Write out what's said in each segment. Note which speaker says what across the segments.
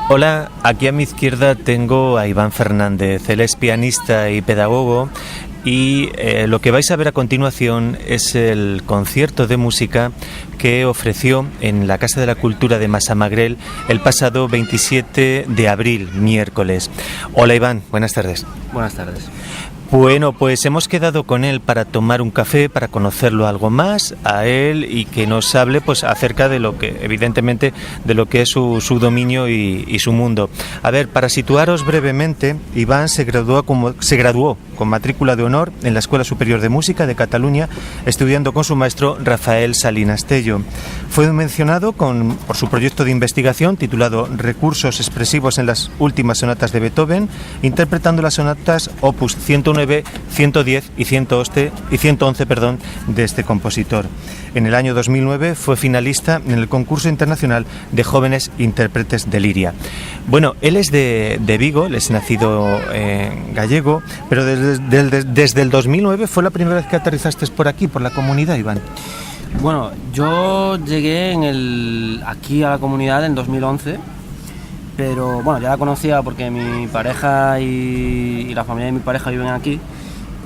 Speaker 1: Hola, aquí a mi izquierda tengo a Iván Fernández. Él es pianista y pedagogo y lo que vais a ver a continuación es el concierto de música que ofreció en la Casa de la Cultura de Massamagrell el pasado 27 de abril, miércoles. Hola Iván, buenas tardes.
Speaker 2: Buenas tardes.
Speaker 1: Bueno, pues hemos quedado con él para tomar un café, para conocerlo algo más a él y que nos hable pues acerca de lo que, evidentemente, de lo que es su dominio y su mundo. A ver, para situaros brevemente, Iván se graduó con matrícula de honor en la Escuela Superior de Música de Cataluña, estudiando con su maestro Rafael Salinas Tello. Fue mencionado por su proyecto de investigación titulado Recursos expresivos en las últimas sonatas de Beethoven, interpretando las sonatas Opus 109, 110 y 111 de este compositor. En el año 2009 fue finalista en el concurso internacional de jóvenes intérpretes de liria. Bueno, él es de Vigo, él es nacido gallego, pero desde el 2009 fue la primera vez que aterrizaste por aquí, por la comunidad, Iván.
Speaker 2: Bueno, yo llegué aquí a la comunidad en 2011, pero bueno, ya la conocía porque mi pareja y la familia de mi pareja viven aquí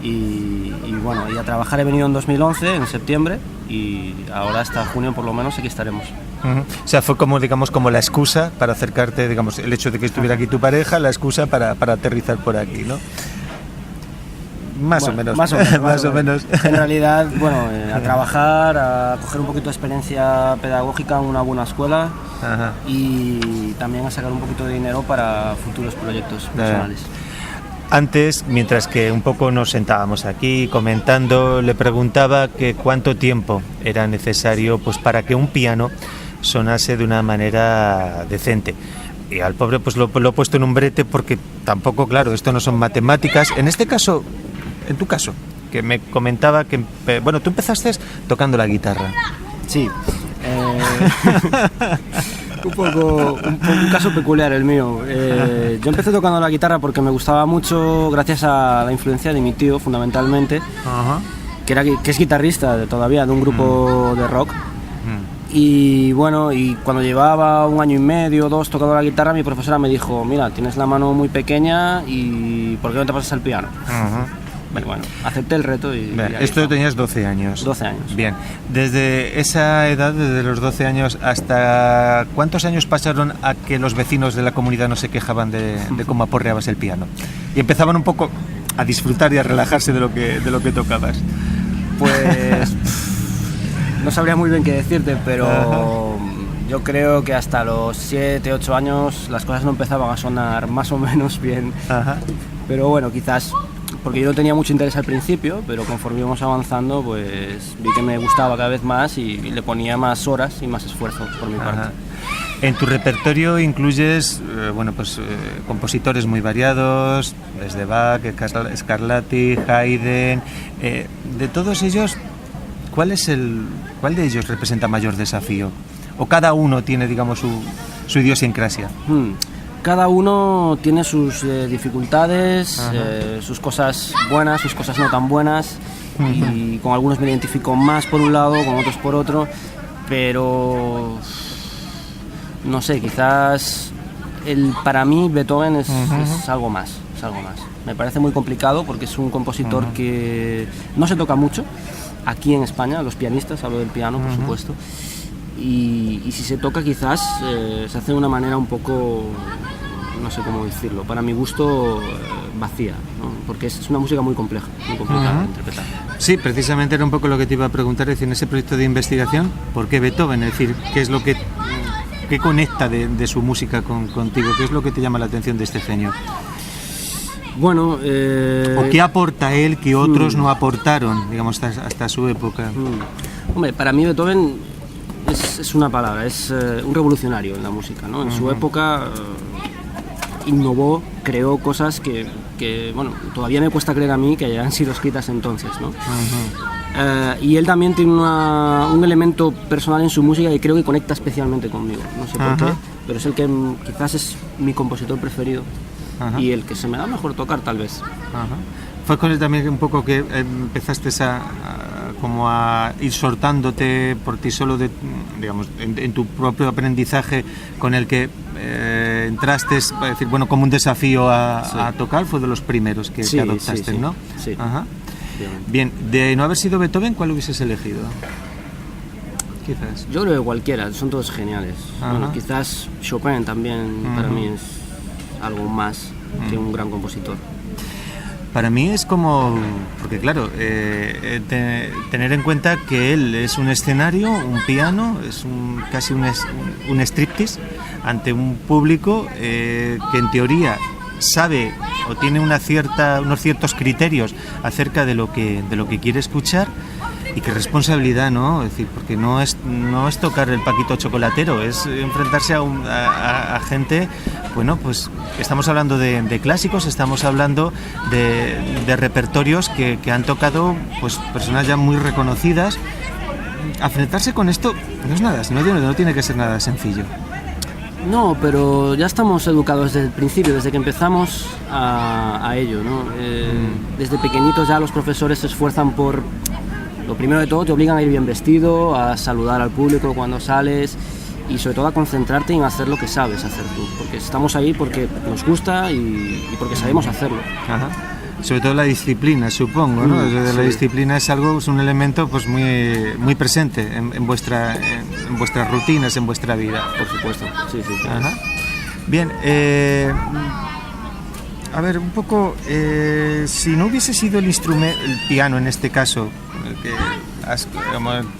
Speaker 2: y bueno, y a trabajar he venido en 2011, en septiembre, y ahora hasta junio por lo menos aquí estaremos.
Speaker 1: Uh-huh. O sea, fue como, digamos, como la excusa para acercarte, digamos, el hecho de que estuviera aquí tu pareja, la excusa para aterrizar por aquí, ¿no? Más o menos.
Speaker 2: En realidad, bueno, a trabajar, a coger un poquito de experiencia pedagógica en una buena escuela. Ajá. Y también a sacar un poquito de dinero para futuros proyectos personales.
Speaker 1: Antes, mientras que un poco nos sentábamos aquí comentando, le preguntaba que cuánto tiempo era necesario pues para que un piano sonase de una manera decente. Y al pobre pues lo he puesto en un brete porque tampoco, claro, esto no son matemáticas. En este caso, en tu caso, que me comentaba que, bueno, tú empezaste tocando la guitarra.
Speaker 2: Sí. Un caso peculiar el mío. Yo empecé tocando la guitarra porque me gustaba mucho, gracias a la influencia de mi tío, fundamentalmente, uh-huh. que es guitarrista todavía de un grupo de rock. Y bueno, y cuando llevaba 1 año y medio, 2 tocando la guitarra, mi profesora me dijo: mira, tienes la mano muy pequeña y ¿por qué no te pasas al piano? Uh-huh. Y bueno, acepté el reto y...
Speaker 1: Bien, esto tenías 12 años.
Speaker 2: 12 años.
Speaker 1: Bien, desde esa edad, desde los 12 años, ¿hasta cuántos años pasaron a que los vecinos de la comunidad no se quejaban de cómo aporreabas el piano? Y empezaban un poco a disfrutar y a relajarse de lo que tocabas.
Speaker 2: Pues... no sabría muy bien qué decirte, pero... Ajá. Yo creo que hasta los 7, 8 años las cosas no empezaban a sonar más o menos bien. Ajá. Pero bueno, quizás... porque yo no tenía mucho interés al principio, pero conforme íbamos avanzando, pues vi que me gustaba cada vez más y le ponía más horas y más esfuerzo por mi parte.
Speaker 1: En tu repertorio incluyes, compositores muy variados, desde Bach, Scarlatti, Haydn. De todos ellos, ¿cuál de ellos representa mayor desafío? ¿O cada uno tiene, digamos, su idiosincrasia?
Speaker 2: Cada uno tiene sus dificultades, sus cosas buenas, sus cosas no tan buenas, y con algunos me identifico más por un lado, con otros por otro, pero no sé, quizás para mí Beethoven es algo más, Me parece muy complicado porque es un compositor que no se toca mucho aquí en España, los pianistas, hablo del piano, por supuesto. Y si se toca quizás se hace de una manera un poco, no sé cómo decirlo, para mi gusto vacía, ¿no? Porque es una música muy compleja, muy complicada de interpretar.
Speaker 1: Sí, precisamente era un poco lo que te iba a preguntar, es decir, en ese proyecto de investigación, ¿por qué Beethoven? Es decir, ¿qué es lo que conecta de su música contigo? ¿Qué es lo que te llama la atención de este genio?
Speaker 2: Bueno,
Speaker 1: ¿o qué aporta él que otros no aportaron, digamos, hasta su época?
Speaker 2: Hombre, para mí Beethoven es una palabra, es un revolucionario en la música, ¿no? En su época innovó, creó cosas que, bueno, todavía me cuesta creer a mí que hayan sido escritas entonces, ¿no? Y él también tiene un elemento personal en su música que creo que conecta especialmente conmigo, no sé por qué, pero es el que quizás es mi compositor preferido. Y el que se me da mejor tocar, tal vez.
Speaker 1: Fue con él también un poco que empezaste a ir soltándote por ti solo, digamos, en tu propio aprendizaje, con el que entraste, para decir, bueno, como un desafío a tocar, fue de los primeros que adoptaste, ¿no?
Speaker 2: Sí.
Speaker 1: Ajá. Bien, de no haber sido Beethoven, ¿cuál hubieses elegido? Quizás.
Speaker 2: Yo creo que cualquiera, son todos geniales. Bueno, quizás Chopin también para mí es algo más que un gran compositor.
Speaker 1: Para mí es como, porque claro, tener en cuenta que él es un escenario, un piano, es casi un striptease ante un público que en teoría sabe o tiene unos ciertos criterios acerca de lo que quiere escuchar. Y qué responsabilidad, ¿no? Es decir, porque no es tocar el Paquito Chocolatero, es enfrentarse a gente, bueno, pues estamos hablando de clásicos, estamos hablando de repertorios que han tocado pues personas ya muy reconocidas. Enfrentarse con esto no es nada, no tiene que ser nada sencillo.
Speaker 2: No, pero ya estamos educados desde el principio, desde que empezamos a ello, ¿no? Desde pequeñitos ya los profesores se esfuerzan por... Lo primero de todo, te obligan a ir bien vestido, a saludar al público cuando sales y sobre todo a concentrarte en hacer lo que sabes hacer tú, porque estamos ahí porque nos gusta y porque sabemos hacerlo.
Speaker 1: Ajá. Sobre todo la disciplina, supongo, ¿no? La disciplina es un elemento pues muy presente en vuestras rutinas, en vuestra vida.
Speaker 2: Por supuesto, sí.
Speaker 1: Ajá. Bien, a ver, un poco, si no hubiese sido el piano en este caso, que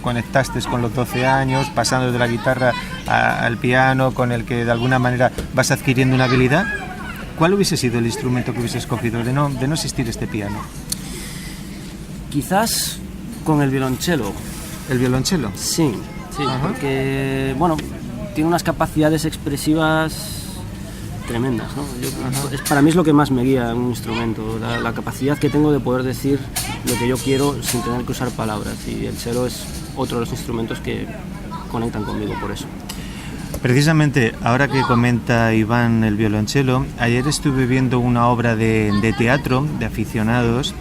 Speaker 1: conectaste con los 12 años, pasando de la guitarra al piano, con el que de alguna manera vas adquiriendo una habilidad, ¿cuál hubiese sido el instrumento que hubiese escogido de no existir este piano?
Speaker 2: Quizás con el violonchelo.
Speaker 1: ¿El violonchelo?
Speaker 2: Sí, porque, bueno, tiene unas capacidades expresivas tremendas, ¿no? Para mí es lo que más me guía en un instrumento, la capacidad que tengo de poder decir lo que yo quiero sin tener que usar palabras, y el cello es otro de los instrumentos que conectan conmigo por eso.
Speaker 1: Precisamente, ahora que comenta Iván el violonchelo, ayer estuve viendo una obra de teatro de aficionados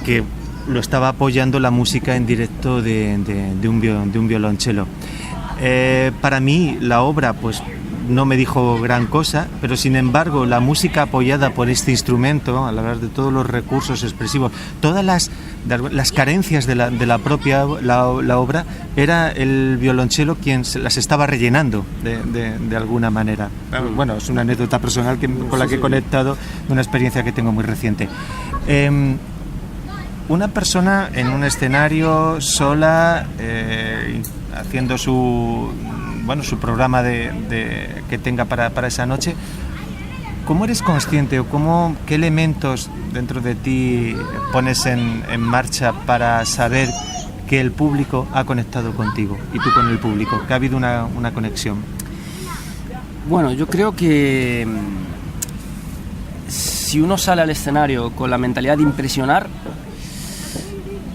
Speaker 1: que lo estaba apoyando la música en directo de un violonchelo. Para mí la obra pues no me dijo gran cosa, pero sin embargo la música apoyada por este instrumento, al hablar de todos los recursos expresivos, todas las carencias de la propia la obra, era el violonchelo quien las estaba rellenando de alguna manera. Bueno, es una anécdota personal con la que he conectado de una experiencia que tengo muy reciente. Una persona en un escenario sola, haciendo su programa que tenga para esa noche, ¿cómo eres consciente o qué elementos dentro de ti pones en marcha para saber que el público ha conectado contigo y tú con el público, que ha habido una conexión?
Speaker 2: Bueno, yo creo que si uno sale al escenario con la mentalidad de impresionar,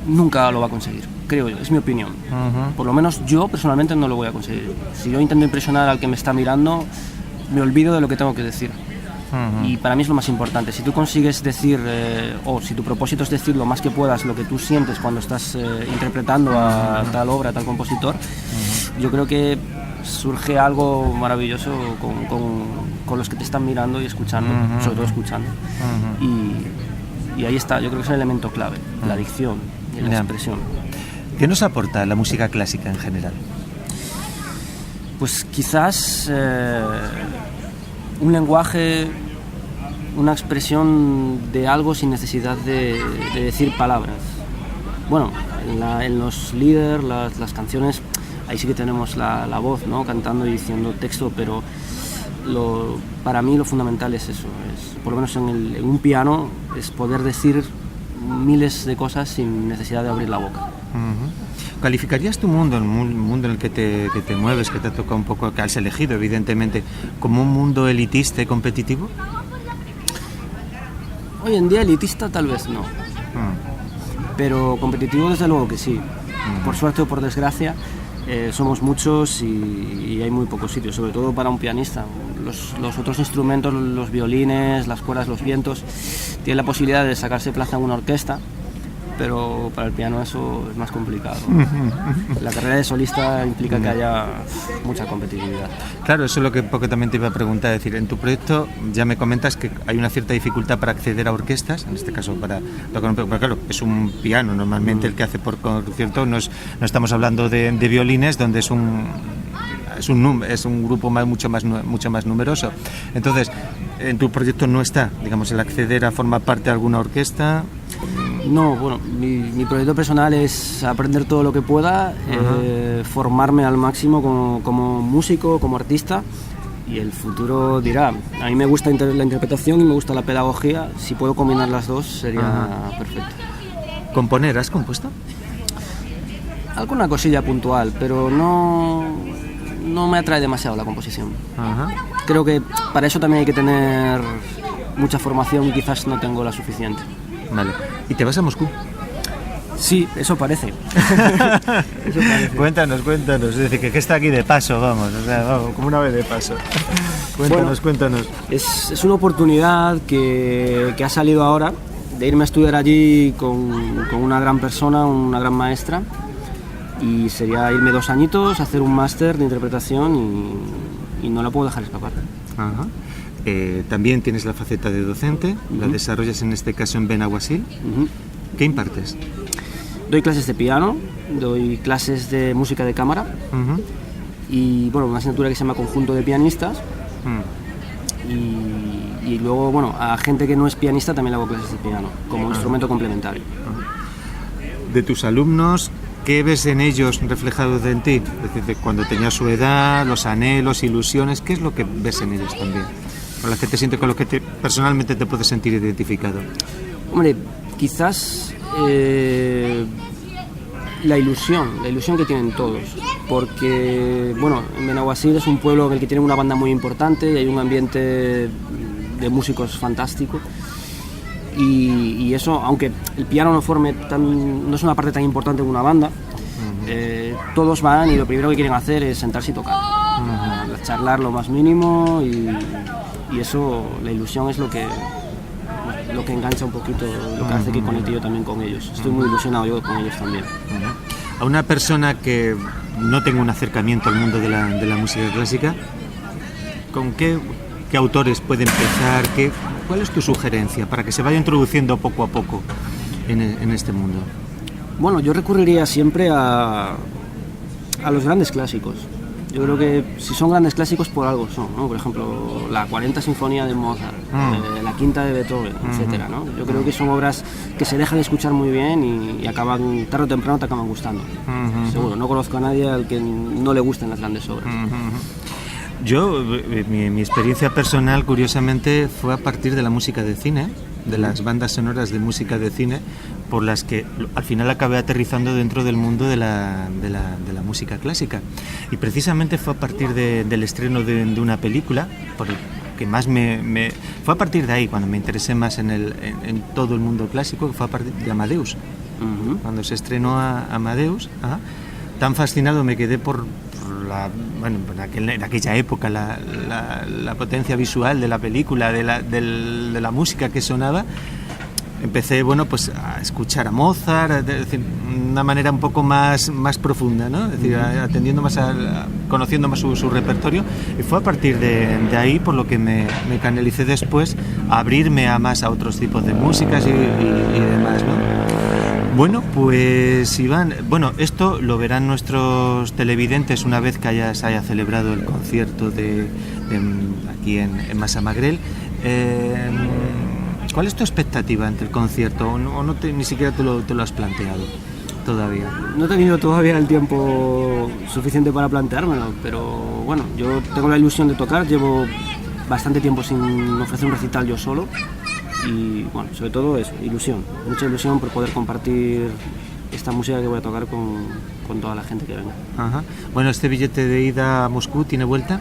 Speaker 2: nunca lo va a conseguir, creo yo, es mi opinión. Por lo menos yo personalmente no lo voy a conseguir. Si yo intento impresionar al que me está mirando, me olvido de lo que tengo que decir. Y para mí es lo más importante. Si tú consigues decir, o si tu propósito es decir lo más que puedas lo que tú sientes cuando estás interpretando a tal obra, a tal compositor, yo creo que surge algo maravilloso con los que te están mirando y escuchando, sobre todo escuchando. Y ahí está, yo creo que es un elemento clave, la dicción y la expresión.
Speaker 1: ¿Qué nos aporta la música clásica en general?
Speaker 2: Pues quizás un lenguaje, una expresión de algo sin necesidad de decir palabras. Bueno, en los líderes, las canciones, ahí sí que tenemos la voz, ¿no? Cantando y diciendo texto, pero para mí lo fundamental es eso, por lo menos en un piano, es poder decir miles de cosas sin necesidad de abrir la boca.
Speaker 1: ¿Calificarías tu mundo, el mundo en el que te mueves, que te ha tocado un poco, que has elegido evidentemente, como un mundo elitista y competitivo?
Speaker 2: Hoy en día elitista tal vez no, pero competitivo desde luego que sí. Por suerte o por desgracia somos muchos y hay muy pocos sitios, sobre todo para un pianista. Los otros instrumentos, los violines, las cuerdas, los vientos, tienen la posibilidad de sacarse plaza en una orquesta, pero para el piano eso es más complicado. La carrera de solista implica que haya mucha competitividad.
Speaker 1: Claro, eso es lo que porque también te iba a preguntar. Es decir, en tu proyecto ya me comentas que hay una cierta dificultad para acceder a orquestas, en este caso para tocar un piano, pero claro, es un piano normalmente el que hace por concierto, no estamos hablando de violines, donde es un grupo mucho más numeroso. Entonces, en tu proyecto no está, digamos, el acceder a formar parte de alguna orquesta.
Speaker 2: No, bueno, mi proyecto personal es aprender todo lo que pueda, formarme al máximo como músico, como artista, y el futuro dirá. A mí me gusta la interpretación y me gusta la pedagogía. Si puedo combinar las dos sería perfecto.
Speaker 1: ¿Componer? ¿Has compuesto?
Speaker 2: Alguna cosilla puntual, pero no me atrae demasiado la composición. Creo que para eso también hay que tener mucha formación y quizás no tengo la suficiente.
Speaker 1: Vale. ¿Y te vas a Moscú?
Speaker 2: Sí, eso parece. Eso parece.
Speaker 1: Cuéntanos. Es decir, que está aquí de paso, vamos, como una vez de paso. Cuéntanos.
Speaker 2: Es una oportunidad que ha salido ahora de irme a estudiar allí con una gran persona, una gran maestra. Y sería irme 2 añitos, hacer un máster de interpretación y no la puedo dejar escapar.
Speaker 1: También tienes la faceta de docente, la desarrollas en este caso en Benaguasil. ¿Qué impartes?
Speaker 2: Doy clases de piano, doy clases de música de cámara y bueno, una asignatura que se llama Conjunto de Pianistas. Y luego, bueno, a gente que no es pianista también le hago clases de piano como instrumento complementario.
Speaker 1: De tus alumnos, ¿qué ves en ellos reflejado en ti? Es decir, cuando tenías su edad, los anhelos, ilusiones, ¿qué es lo que ves en ellos también? Con los que te sientes, con los que personalmente te puedes sentir identificado.
Speaker 2: Hombre, quizás la ilusión que tienen todos, porque bueno, Benaguasil es un pueblo en el que tienen una banda muy importante y hay un ambiente de músicos fantástico. Y eso, aunque el piano no es una parte tan importante de una banda, todos van y lo primero que quieren hacer es sentarse y tocar, charlar lo más mínimo y eso, la ilusión es lo que engancha un poquito, lo que hace que conecte yo también con ellos. Estoy muy ilusionado yo con ellos también.
Speaker 1: A una persona que no tenga un acercamiento al mundo de la música clásica, ¿con qué autores puede empezar? ¿Cuál es tu sugerencia para que se vaya introduciendo poco a poco en este mundo?
Speaker 2: Bueno, yo recurriría siempre a los grandes clásicos. Yo creo que si son grandes clásicos por algo son, ¿no? Por ejemplo, la 40ª Sinfonía de Mozart, la 5ª de Beethoven, etcétera, ¿no? Yo creo que son obras que se dejan escuchar muy bien y acaban, tarde o temprano te acaban gustando. Seguro, no conozco a nadie al que no le gusten las grandes obras.
Speaker 1: Yo, mi experiencia personal, curiosamente, fue a partir de la música de cine, de las bandas sonoras de música de cine, por las que al final acabé aterrizando dentro del mundo de la música clásica. Y precisamente fue a partir del estreno de una película, por el que más fue a partir de ahí cuando me interesé más en todo el mundo clásico, que fue a partir de Amadeus. Cuando se estrenó Amadeus, tan fascinado me quedé por en aquella época la potencia visual de la película, de la música que sonaba. Empecé pues a escuchar a Mozart, es decir, de una manera un poco más profunda, ¿no? Es decir, atendiendo más conociendo más su repertorio, y fue a partir de ahí por lo que me canalicé después a abrirme a otros tipos de músicas y demás, ¿no? Bueno, pues Iván, esto lo verán nuestros televidentes una vez que se haya celebrado el concierto aquí en Massamagrell. ¿Cuál es tu expectativa ante el concierto? ¿O ni siquiera te lo has planteado todavía?
Speaker 2: No he tenido todavía el tiempo suficiente para planteármelo, pero bueno, yo tengo la ilusión de tocar, llevo bastante tiempo sin ofrecer un recital yo solo. Y bueno, sobre todo eso, mucha ilusión por poder compartir esta música que voy a tocar con toda la gente que venga.
Speaker 1: Bueno, ¿este billete de ida a Moscú tiene vuelta?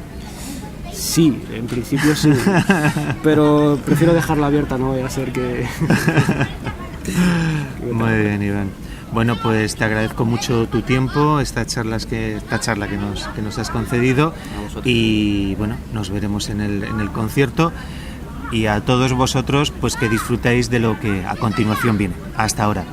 Speaker 2: Sí, en principio sí, pero prefiero dejarla abierta, no voy a ser que...
Speaker 1: Muy bien, Iván. Bueno, pues te agradezco mucho tu tiempo, esta charla que nos has concedido, y bueno, nos veremos en el concierto. Y a todos vosotros, pues que disfrutéis de lo que a continuación viene. Hasta ahora.